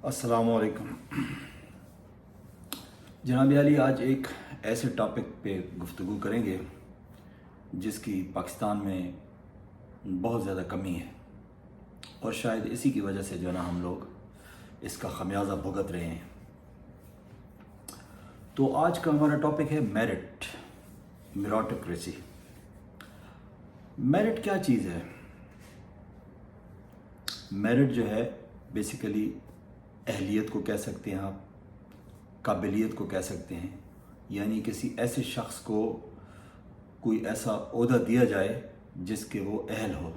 السلام علیکم جناب علی، آج ایک ایسے ٹاپک پہ گفتگو کریں گے جس کی پاکستان میں بہت زیادہ کمی ہے، اور شاید اسی کی وجہ سے جو ہے نا ہم لوگ اس کا خمیازہ بھگت رہے ہیں۔ تو آج کا ہمارا ٹاپک ہے میرٹوکریسی۔ میرٹ کیا چیز ہے؟ میرٹ جو ہے بیسیکلی اہلیت کو کہہ سکتے ہیں، آپ قابلیت کو کہہ سکتے ہیں، یعنی کسی ایسے شخص کو کوئی ایسا عہدہ دیا جائے جس کے وہ اہل ہو۔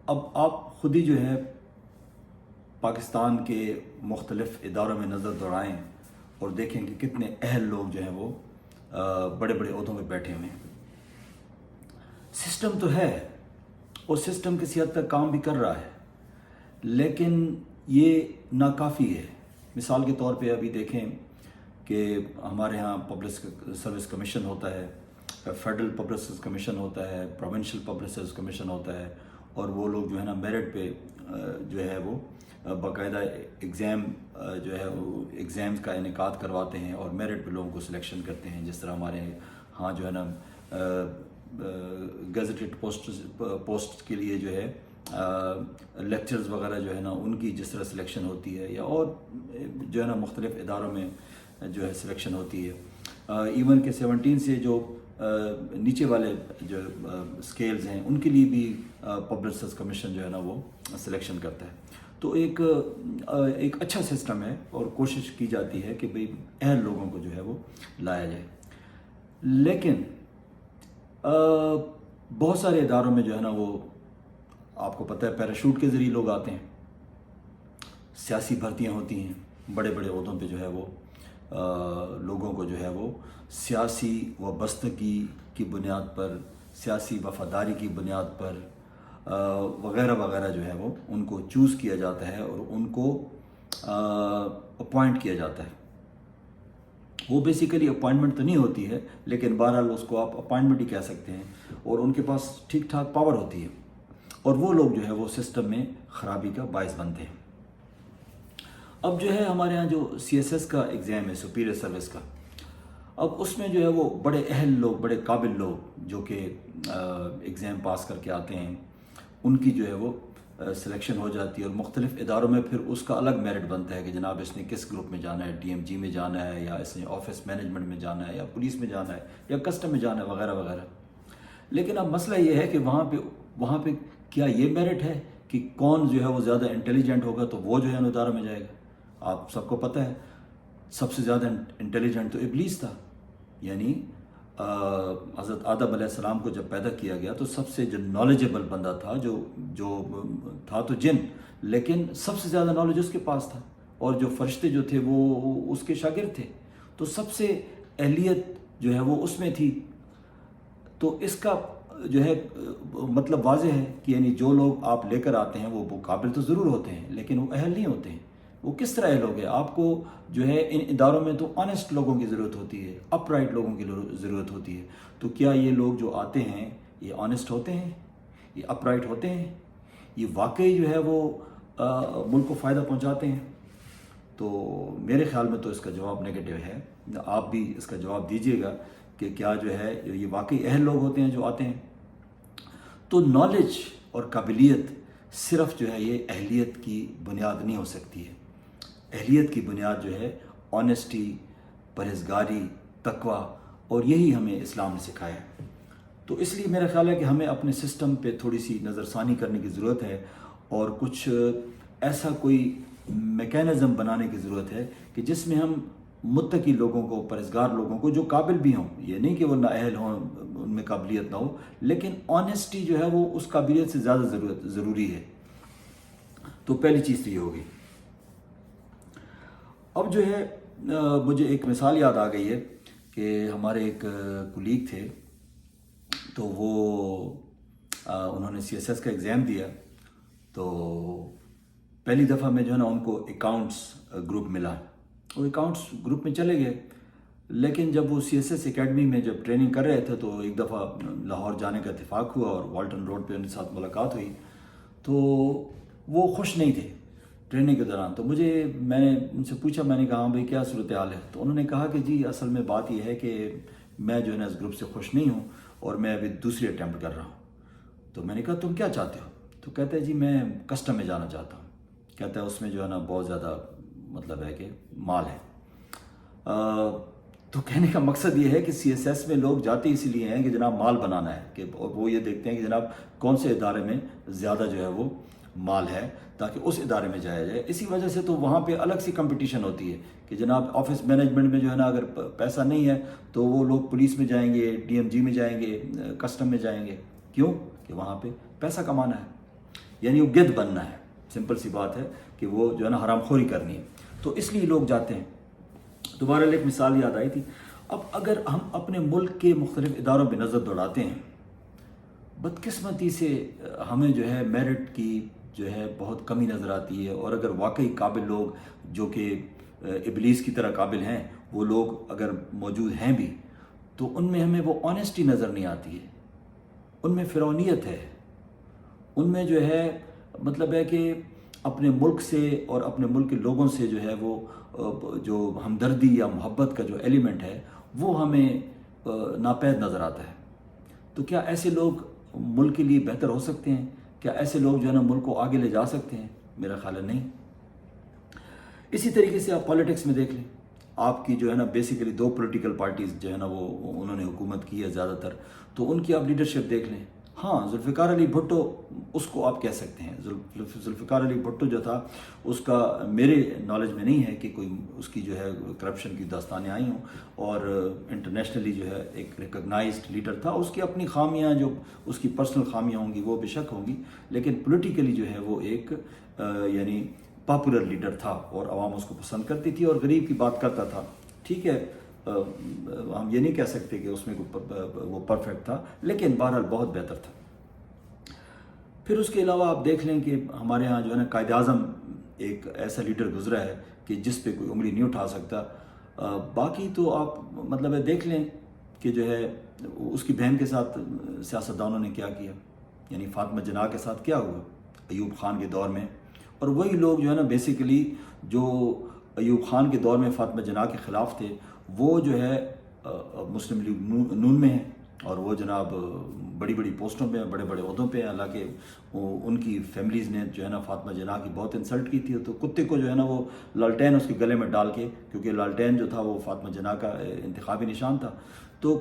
اب آپ خود ہی جو ہے پاکستان کے مختلف اداروں میں نظر دوڑائیں اور دیکھیں کہ کتنے اہل لوگ جو ہیں وہ بڑے بڑے عہدوں پہ بیٹھے ہوئے ہیں۔ سسٹم تو ہے اور سسٹم کسی حد تک کام بھی کر رہا ہے، لیکن یہ ناکافی ہے۔ مثال کے طور پہ ابھی دیکھیں کہ ہمارے ہاں پبلک سروس کمیشن ہوتا ہے، فیڈرل پبلک سروس کمیشن ہوتا ہے، پروونشل پبلک سروس کمیشن ہوتا ہے، اور وہ لوگ جو ہے نا میرٹ پہ جو ہے وہ باقاعدہ ایگزام جو ہے وہ ایگزامز کا انعقاد کرواتے ہیں اور میرٹ پہ لوگوں کو سلیکشن کرتے ہیں۔ جس طرح ہمارے ہاں جو ہے نا گزٹڈ پوسٹ کے لیے جو ہے لیکچرز وغیرہ جو ہے نا ان کی جس طرح سلیکشن ہوتی ہے، یا اور جو ہے نا مختلف اداروں میں جو ہے سلیکشن ہوتی ہے۔ ایون کہ 17 سے جو نیچے والے جو اسکیلز ہیں ان کے لیے بھی پبلک سروس کمیشن جو ہے نا وہ سلیکشن کرتا ہے۔ تو ایک اچھا سسٹم ہے اور کوشش کی جاتی ہے کہ بھئی اہل لوگوں کو جو ہے وہ لایا جائے، لیکن بہت سارے اداروں میں جو ہے نا وہ آپ کو پتہ ہے پیراشوٹ کے ذریعے لوگ آتے ہیں، سیاسی بھرتیاں ہوتی ہیں، بڑے بڑے عہدوں پہ جو ہے وہ لوگوں کو جو ہے وہ سیاسی وابستگی کی بنیاد پر، سیاسی وفاداری کی بنیاد پر وغیرہ وغیرہ جو ہے وہ ان کو چوز کیا جاتا ہے اور ان کو اپوائنٹ کیا جاتا ہے۔ وہ بیسیکلی اپوائنٹمنٹ تو نہیں ہوتی ہے، لیکن بہرحال اس کو آپ اپوائنٹمنٹ ہی کہہ سکتے ہیں، اور ان کے پاس ٹھیک ٹھاک پاور ہوتی ہے، اور وہ لوگ جو ہے وہ سسٹم میں خرابی کا باعث بنتے ہیں۔ اب جو ہے ہمارے ہاں جو CSS کا ایگزام ہے، سپیریئر سروس کا، اب اس میں جو ہے وہ بڑے اہل لوگ، بڑے قابل لوگ جو کہ ایگزام پاس کر کے آتے ہیں، ان کی جو ہے وہ سلیکشن ہو جاتی ہے، اور مختلف اداروں میں پھر اس کا الگ میرٹ بنتا ہے کہ جناب اس نے کس گروپ میں جانا ہے، DMG میں جانا ہے، یا اس نے آفس مینجمنٹ میں جانا ہے، یا پولیس میں جانا ہے، یا کسٹم میں جانا ہے، وغیرہ وغیرہ۔ لیکن اب مسئلہ یہ ہے کہ وہاں پہ کیا یہ میرٹ ہے کہ کون جو ہے وہ زیادہ انٹیلیجنٹ ہوگا تو وہ جو ہے نا اداروں میں جائے گا؟ آپ سب کو پتہ ہے سب سے زیادہ انٹیلیجنٹ تو ابلیس تھا، یعنی حضرت آدم علیہ السلام کو جب پیدا کیا گیا تو سب سے جو نالجبل بندہ تھا، جو تھا تو جن، لیکن سب سے زیادہ نالج اس کے پاس تھا، اور جو فرشتے جو تھے وہ اس کے شاگرد تھے، تو سب سے اہلیت جو ہے وہ اس میں تھی۔ تو اس کا جو ہے مطلب واضح ہے کہ یعنی جو لوگ آپ لے کر آتے ہیں وہ قابل تو ضرور ہوتے ہیں، لیکن وہ اہل نہیں ہوتے ہیں۔ وہ کس طرح اہل ہو گئے؟ آپ کو جو ہے ان اداروں میں تو آنیسٹ لوگوں کی ضرورت ہوتی ہے، اپ رائٹ لوگوں کی ضرورت ہوتی ہے۔ تو کیا یہ لوگ جو آتے ہیں یہ آنیسٹ ہوتے ہیں؟ یہ اپ رائٹ ہوتے ہیں؟ یہ واقعی جو ہے وہ ملک کو فائدہ پہنچاتے ہیں؟ تو میرے خیال میں تو اس کا جواب نیگیٹو ہے۔ آپ بھی اس کا جواب دیجیے گا کہ کیا جو ہے یہ واقعی اہل لوگ ہوتے ہیں جو آتے ہیں؟ تو نالج اور قابلیت صرف جو ہے یہ اہلیت کی بنیاد نہیں ہو سکتی ہے۔ اہلیت کی بنیاد جو ہے آنیسٹی، پرہیزگاری، تقوی، اور یہی ہمیں اسلام نے سکھایا ہے۔ تو اس لیے میرا خیال ہے کہ ہمیں اپنے سسٹم پہ تھوڑی سی نظر ثانی کرنے کی ضرورت ہے، اور کچھ ایسا کوئی میکینزم بنانے کی ضرورت ہے کہ جس میں ہم متقی لوگوں کو، پرہیزگار لوگوں کو، جو قابل بھی ہوں، یہ نہیں کہ وہ نااہل ہوں، ان میں قابلیت نہ ہو، لیکن آنیسٹی جو ہے وہ اس قابلیت سے زیادہ ضروری ہے۔ تو پہلی چیز تو یہ ہوگی۔ اب جو ہے مجھے ایک مثال یاد آ گئی ہے کہ ہمارے ایک کولیگ تھے، تو وہ انہوں نے CSS کا ایگزام دیا، تو پہلی دفعہ میں جو ہے نا ان کو اکاؤنٹس گروپ ملا، وہ اکاؤنٹس گروپ میں چلے گئے، لیکن جب وہ CSS اکیڈمی میں جب ٹریننگ کر رہے تھے تو ایک دفعہ لاہور جانے کا اتفاق ہوا اور والٹن روڈ پہ ان کے ساتھ ملاقات ہوئی، تو وہ خوش نہیں تھے ٹریننگ کے دوران. تو میں نے ان سے پوچھا, میں نے کہا ہاں بھائی کیا صورتحال ہے؟ تو انہوں نے کہا کہ جی اصل میں بات یہ ہے کہ میں جو ہے نا اس گروپ سے خوش نہیں ہوں اور میں ابھی دوسری اٹیمپٹ کر رہا ہوں. تو میں نے کہا تم کیا چاہتے ہو؟ تو کہتے ہیں جی میں کسٹم میں جانا چاہتا ہوں. کہتا ہے اس میں جو ہے نا بہت زیادہ مطلب ہے کہ مال ہے. تو کہنے کا مقصد یہ ہے کہ سی ایس ایس میں لوگ جاتے اسی لیے ہیں کہ جناب مال بنانا ہے, کہ وہ یہ دیکھتے ہیں کہ جناب کون سے ادارے میں زیادہ جو ہے وہ مال ہے تاکہ اس ادارے میں جایا جائے. اسی وجہ سے تو وہاں پہ الگ سی کمپٹیشن ہوتی ہے کہ جناب آفس مینجمنٹ میں جو ہے نا اگر پیسہ نہیں ہے تو وہ لوگ پولیس میں جائیں گے, ڈی ایم جی میں جائیں گے, کسٹم میں جائیں گے. کیوں؟ کہ وہاں پہ پیسہ کمانا ہے, یعنی وہ گد بننا ہے. سمپل سی بات ہے کہ وہ جو ہے نا حرام خوری کرنی ہے, تو اس لیے لوگ جاتے ہیں. دوبارہ ایک مثال یاد آئی تھی. اب اگر ہم اپنے ملک کے مختلف اداروں پہ نظر دوڑاتے ہیں, بدقسمتی سے ہمیں جو ہے میرٹ کی جو ہے بہت کمی نظر آتی ہے. اور اگر واقعی قابل لوگ جو کہ ابلیس کی طرح قابل ہیں وہ لوگ اگر موجود ہیں بھی, تو ان میں ہمیں وہ آنیسٹی نظر نہیں آتی ہے, ان میں فرعونیت ہے, ان میں جو ہے مطلب ہے کہ اپنے ملک سے اور اپنے ملک کے لوگوں سے جو ہے وہ جو ہمدردی یا محبت کا جو ایلیمنٹ ہے وہ ہمیں ناپید نظر آتا ہے. تو کیا ایسے لوگ ملک کے لیے بہتر ہو سکتے ہیں؟ کیا ایسے لوگ جو ہے نا ملک کو آگے لے جا سکتے ہیں؟ میرا خیال ہے نہیں. اسی طریقے سے آپ پالیٹکس میں دیکھ لیں, آپ کی جو ہے نا بیسیکلی دو پولیٹیکل پارٹیز جو ہے نا وہ انہوں نے حکومت کی ہے زیادہ تر, تو ان کی آپ لیڈرشپ دیکھ لیں. ہاں ذوالفقار علی بھٹو اس کو آپ کہہ سکتے ہیں. ذوالفقار علی بھٹو جو تھا اس کا میرے نالج میں نہیں ہے کہ کوئی اس کی جو ہے کرپشن کی داستانیں آئی ہوں, اور انٹرنیشنلی جو ہے ایک ریکگنائزڈ لیڈر تھا. اس کی اپنی خامیاں, جو اس کی پرسنل خامیاں ہوں گی وہ بے شک ہوں گی, لیکن پولیٹیکلی جو ہے وہ ایک یعنی پاپولر لیڈر تھا اور عوام اس کو پسند کرتی تھی اور غریب کی بات کرتا تھا. ٹھیک ہے, ہم یہ نہیں کہہ سکتے کہ اس میں وہ پرفیکٹ تھا, لیکن بہرحال بہت بہتر تھا. پھر اس کے علاوہ آپ دیکھ لیں کہ ہمارے ہاں جو ہے نا قائد اعظم ایک ایسا لیڈر گزرا ہے کہ جس پہ کوئی انگلی نہیں اٹھا سکتا. باقی تو آپ مطلب ہے دیکھ لیں کہ جو ہے اس کی بہن کے ساتھ سیاستدانوں نے کیا کیا, یعنی فاطمہ جناح کے ساتھ کیا ہوا ایوب خان کے دور میں. اور وہی لوگ جو ہے نا بیسیکلی جو ایوب خان کے دور میں فاطمہ جناح کے خلاف تھے وہ جو ہے مسلم لیگ نون میں ہیں, اور وہ جناب بڑی بڑی پوسٹوں پہ ہیں, بڑے بڑے عہدوں پہ ہیں. حالانکہ ان کی فیملیز نے جو ہے نا فاطمہ جناح کی بہت انسلٹ کی تھی. تو کتے کو جو ہے نا وہ لالٹین اس کے گلے میں ڈال کے, کیونکہ لالٹین جو تھا وہ فاطمہ جناح کا انتخابی نشان تھا, تو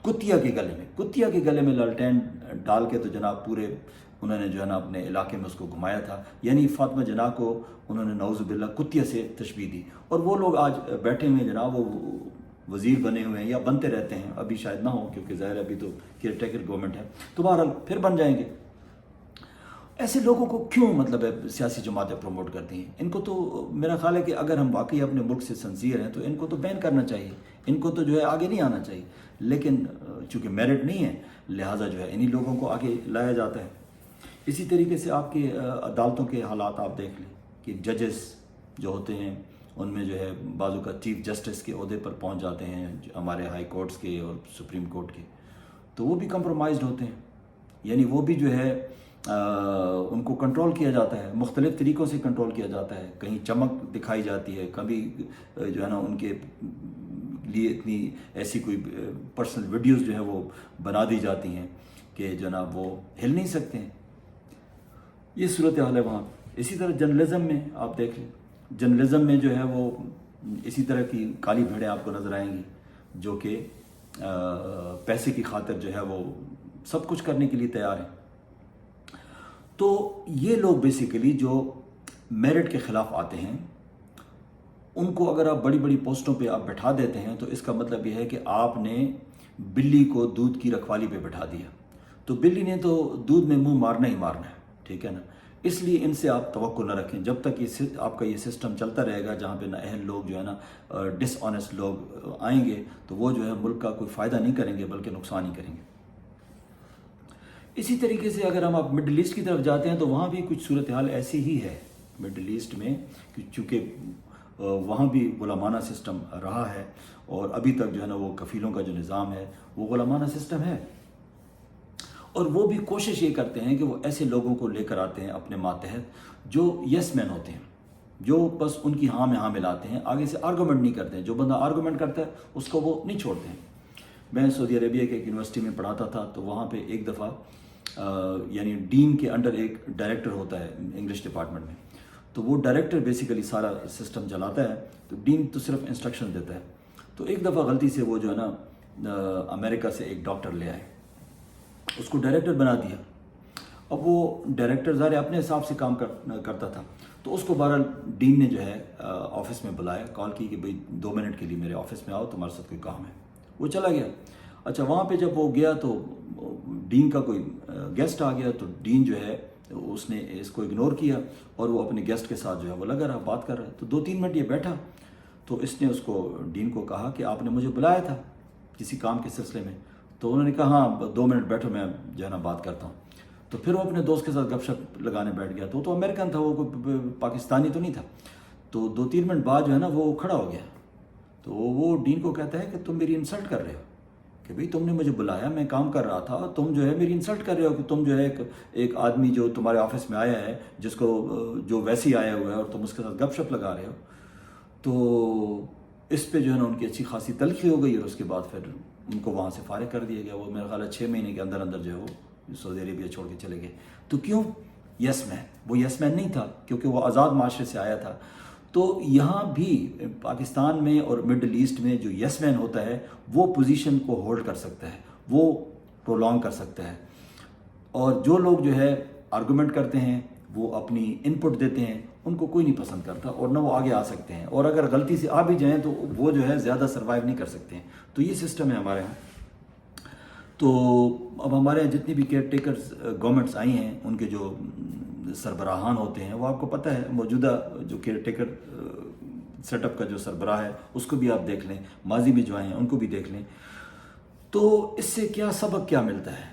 کتیا کے گلے میں لالٹین ڈال کے تو جناب پورے انہوں نے جو ہے نا اپنے علاقے میں اس کو گھمایا تھا. یعنی فاطمہ جناح کو انہوں نے نعوذ باللہ کتیا سے تشبیہ دی. اور وہ لوگ آج بیٹھے ہوئے جناب وہ وزیر بنے ہوئے ہیں یا بنتے رہتے ہیں, ابھی شاید نہ ہو کیونکہ ظاہر ابھی تو کیئر ٹیکر گورنمنٹ ہے, تو بہرحال پھر بن جائیں گے. ایسے لوگوں کو کیوں مطلب ہے سیاسی جماعتیں پروموٹ کرتی ہیں؟ ان کو تو میرا خیال ہے کہ اگر ہم واقعی اپنے ملک سے سنسیئر ہیں تو ان کو تو بین کرنا چاہیے, ان کو تو جو ہے آگے نہیں آنا چاہیے. لیکن چونکہ میرٹ نہیں ہے لہٰذا جو ہے انہی لوگوں کو آگے لایا جاتا ہے. اسی طریقے سے آپ کے عدالتوں کے حالات آپ دیکھ لیں کہ ججز جو ہوتے ہیں ان میں جو ہے بعضوں کا چیف جسٹس کے عہدے پر پہنچ جاتے ہیں ہمارے ہائی کورٹس کے اور سپریم کورٹ کے, تو وہ بھی کمپرومائزڈ ہوتے ہیں. یعنی وہ بھی جو ہے ان کو کنٹرول کیا جاتا ہے, مختلف طریقوں سے کنٹرول کیا جاتا ہے. کہیں چمک دکھائی جاتی ہے, کبھی جو ہے نا ان کے لیے اتنی ایسی کوئی پرسنل ویڈیوز جو ہے وہ بنا دی جاتی ہیں کہ جناب وہ ہل نہیں سکتے ہیں. یہ صورتحال ہے وہاں. اسی طرح جرنلزم میں آپ دیکھ لیں, جرنلزم میں جو ہے وہ اسی طرح کی کالی بھیڑیں آپ کو نظر آئیں گی جو کہ پیسے کی خاطر جو ہے وہ سب کچھ کرنے کے لیے تیار ہیں. تو یہ لوگ بیسیکلی جو میرٹ کے خلاف آتے ہیں ان کو اگر آپ بڑی بڑی پوسٹوں پہ آپ بٹھا دیتے ہیں تو اس کا مطلب یہ ہے کہ آپ نے بلی کو دودھ کی رکھوالی پہ بٹھا دیا. تو بلی نے تو دودھ میں منہ مارنا ہی مارنا ہے, ٹھیک ہے نا. اس لیے ان سے آپ توقع نہ رکھیں. جب تک یہ آپ کا یہ سسٹم چلتا رہے گا جہاں پہ نااہل لوگ جو ہے نا ڈس آنیسٹ لوگ آئیں گے تو وہ جو ہے ملک کا کوئی فائدہ نہیں کریں گے بلکہ نقصان ہی کریں گے. اسی طریقے سے اگر ہم آپ مڈل ایسٹ کی طرف جاتے ہیں تو وہاں بھی کچھ صورتحال ایسی ہی ہے مڈل ایسٹ میں, چونکہ وہاں بھی غلامانہ سسٹم رہا ہے اور ابھی تک جو ہے نا وہ کفیلوں کا جو نظام ہے وہ غلامانہ سسٹم ہے. اور وہ بھی کوشش یہ کرتے ہیں کہ وہ ایسے لوگوں کو لے کر آتے ہیں اپنے ماتحت جو یس مین ہوتے ہیں، جو بس ان کی ہاں میں ہاں ملاتے ہیں، آگے سے آرگومنٹ نہیں کرتے ہیں۔ جو بندہ آرگومنٹ کرتا ہے اس کو وہ نہیں چھوڑتے ہیں۔ میں سعودی عربیہ کے ایک یونیورسٹی میں پڑھاتا تھا، تو وہاں پہ ایک دفعہ یعنی ڈین کے انڈر ایک ڈائریکٹر ہوتا ہے انگلش ڈپارٹمنٹ میں، تو وہ ڈائریکٹر بیسیکلی سارا سسٹم چلاتا ہے، تو ڈین تو صرف انسٹرکشن دیتا ہے۔ تو ایک دفعہ غلطی سے وہ جو ہے نا امریکہ سے ایک ڈاکٹر لے آئے، اس کو ڈائریکٹر بنا دیا۔ اب وہ ڈائریکٹر ظاہر اپنے حساب سے کام کرتا تھا، تو اس کو بہرحال ڈین نے جو ہے آفس میں بلایا، کال کی کہ بھئی 2 منٹ کے لیے میرے آفس میں آؤ، تمہارے ساتھ کوئی کام ہے۔ وہ چلا گیا۔ اچھا، وہاں پہ جب وہ گیا تو ڈین کا کوئی گیسٹ آ گیا، تو ڈین جو ہے اس نے اس کو اگنور کیا اور وہ اپنے گیسٹ کے ساتھ جو ہے وہ لگا رہا، بات کر رہا ہے۔ تو 2-3 منٹ یہ بیٹھا، تو اس نے اس کو ڈین کو کہا کہ آپ نے مجھے بلایا تھا کسی کام کے سلسلے میں؟ تو انہوں نے کہا ہاں 2 منٹ بیٹھو، میں جو ہے نا بات کرتا ہوں۔ تو پھر وہ اپنے دوست کے ساتھ گپ شپ لگانے بیٹھ گیا۔ تو امریکن تھا، وہ کوئی پاکستانی تو نہیں تھا۔ تو 2-3 منٹ بعد جو ہے نا وہ کھڑا ہو گیا، تو وہ ڈین کو کہتا ہے کہ تم میری انسلٹ کر رہے ہو، کہ بھئی تم نے مجھے بلایا، میں کام کر رہا تھا، تم جو ہے میری انسلٹ کر رہے ہو کہ تم جو ہے ایک آدمی جو تمہارے آفس میں آیا ہے، جس کو جو ویسے ہی آیا ہوا ہے، اور تم اس کے ساتھ گپ شپ لگا رہے ہو۔ تو اس پہ جو ہے نا ان کی اچھی خاصی تلخی ہو گئی، اور اس کے بعد پھر ان کو وہاں سے فارغ کر دیا گیا۔ وہ میرا خیال ہے 6 مہینے کے اندر اندر جو ہے وہ سعودی عربیہ چھوڑ کے چلے گئے۔ تو کیوں؟ یس مین، وہ یس مین نہیں تھا، کیونکہ وہ آزاد معاشرے سے آیا تھا۔ تو یہاں بھی پاکستان میں اور مڈل ایسٹ میں جو یس مین ہوتا ہے وہ پوزیشن کو ہولڈ کر سکتا ہے، وہ پرولونگ کر سکتا ہے، اور جو لوگ جو ہے آرگومنٹ کرتے ہیں، وہ اپنی ان پٹ دیتے ہیں، ان کو کوئی نہیں پسند کرتا، اور نہ وہ آگے آ سکتے ہیں، اور اگر غلطی سے آ بھی جائیں تو وہ جو ہے زیادہ سروائیو نہیں کر سکتے ہیں۔ تو یہ سسٹم ہے ہمارے ہاں۔ تو اب ہمارے یہاں جتنی بھی کیئر ٹیکرز گورنمنٹس آئی ہیں، ان کے جو سربراہان ہوتے ہیں، وہ آپ کو پتہ ہے موجودہ جو کیئر ٹیکر سیٹ اپ کا جو سربراہ ہے اس کو بھی آپ دیکھ لیں، ماضی میں جو آئے ہیں ان کو بھی دیکھ لیں۔ تو اس سے کیا سبق کیا ملتا ہے؟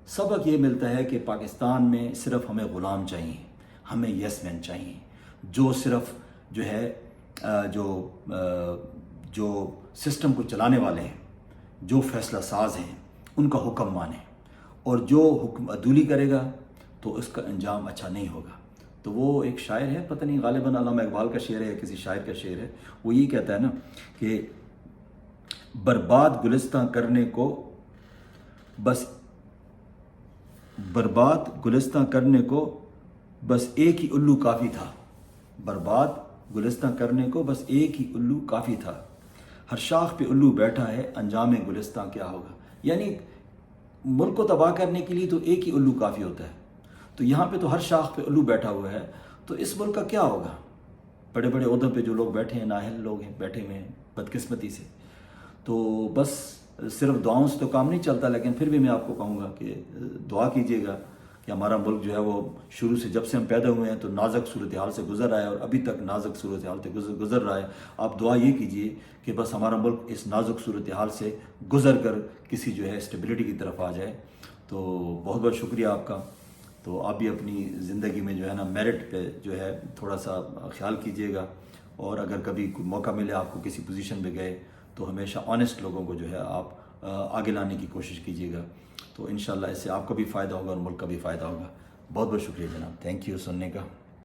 سبق یہ ملتا ہے کہ پاکستان میں صرف ہمیں غلام چاہیے، ہمیں یس مین چاہیے، جو صرف جو ہے جو سسٹم کو چلانے والے ہیں، جو فیصلہ ساز ہیں، ان کا حکم مانیں، اور جو حکم عدولی کرے گا تو اس کا انجام اچھا نہیں ہوگا۔ تو وہ ایک شاعر ہے، پتہ نہیں غالباً علامہ اقبال کا شعر ہے، کسی شاعر کا شعر ہے، وہ یہ کہتا ہے نا کہ برباد گلستان کرنے کو بس ایک ہی الو کافی تھا، برباد گلستان کرنے کو بس ایک ہی الو کافی تھا، ہر شاخ پہ الو بیٹھا ہے، انجام گلستان کیا ہوگا۔ یعنی ملک کو تباہ کرنے کے لیے تو ایک ہی الو کافی ہوتا ہے، تو یہاں پہ تو ہر شاخ پہ الو بیٹھا ہوا ہے، تو اس ملک کا کیا ہوگا؟ بڑے بڑے عہدوں پہ جو لوگ بیٹھے ہیں، نااہل لوگ ہیں بیٹھے ہوئے ہیں بدقسمتی سے۔ تو بس صرف دعاؤں سے تو کام نہیں چلتا، لیکن پھر بھی میں آپ کو کہوں گا کہ دعا کیجیے گا کہ ہمارا ملک جو ہے وہ شروع سے جب سے ہم پیدا ہوئے ہیں تو نازک صورتحال سے گزر رہا ہے، اور ابھی تک نازک صورتحال سے گزر رہا ہے۔ آپ دعا یہ کیجیے کہ بس ہمارا ملک اس نازک صورتحال سے گزر کر کسی جو ہے اسٹیبلٹی کی طرف آ جائے۔ تو بہت بہت شکریہ آپ کا۔ تو آپ بھی اپنی زندگی میں جو ہے نا میرٹ پہ جو ہے تھوڑا سا خیال کیجیے گا، اور اگر کبھی کوئی موقع ملے آپ کو کسی پوزیشن پہ گئے تو ہمیشہ آنیسٹ لوگوں کو جو ہے آپ آگے لانے کی کوشش کیجیے گا، تو انشاءاللہ اس سے آپ کو بھی فائدہ ہوگا اور ملک کا بھی فائدہ ہوگا۔ بہت بہت شکریہ جناب، تھینک یو سننے کا۔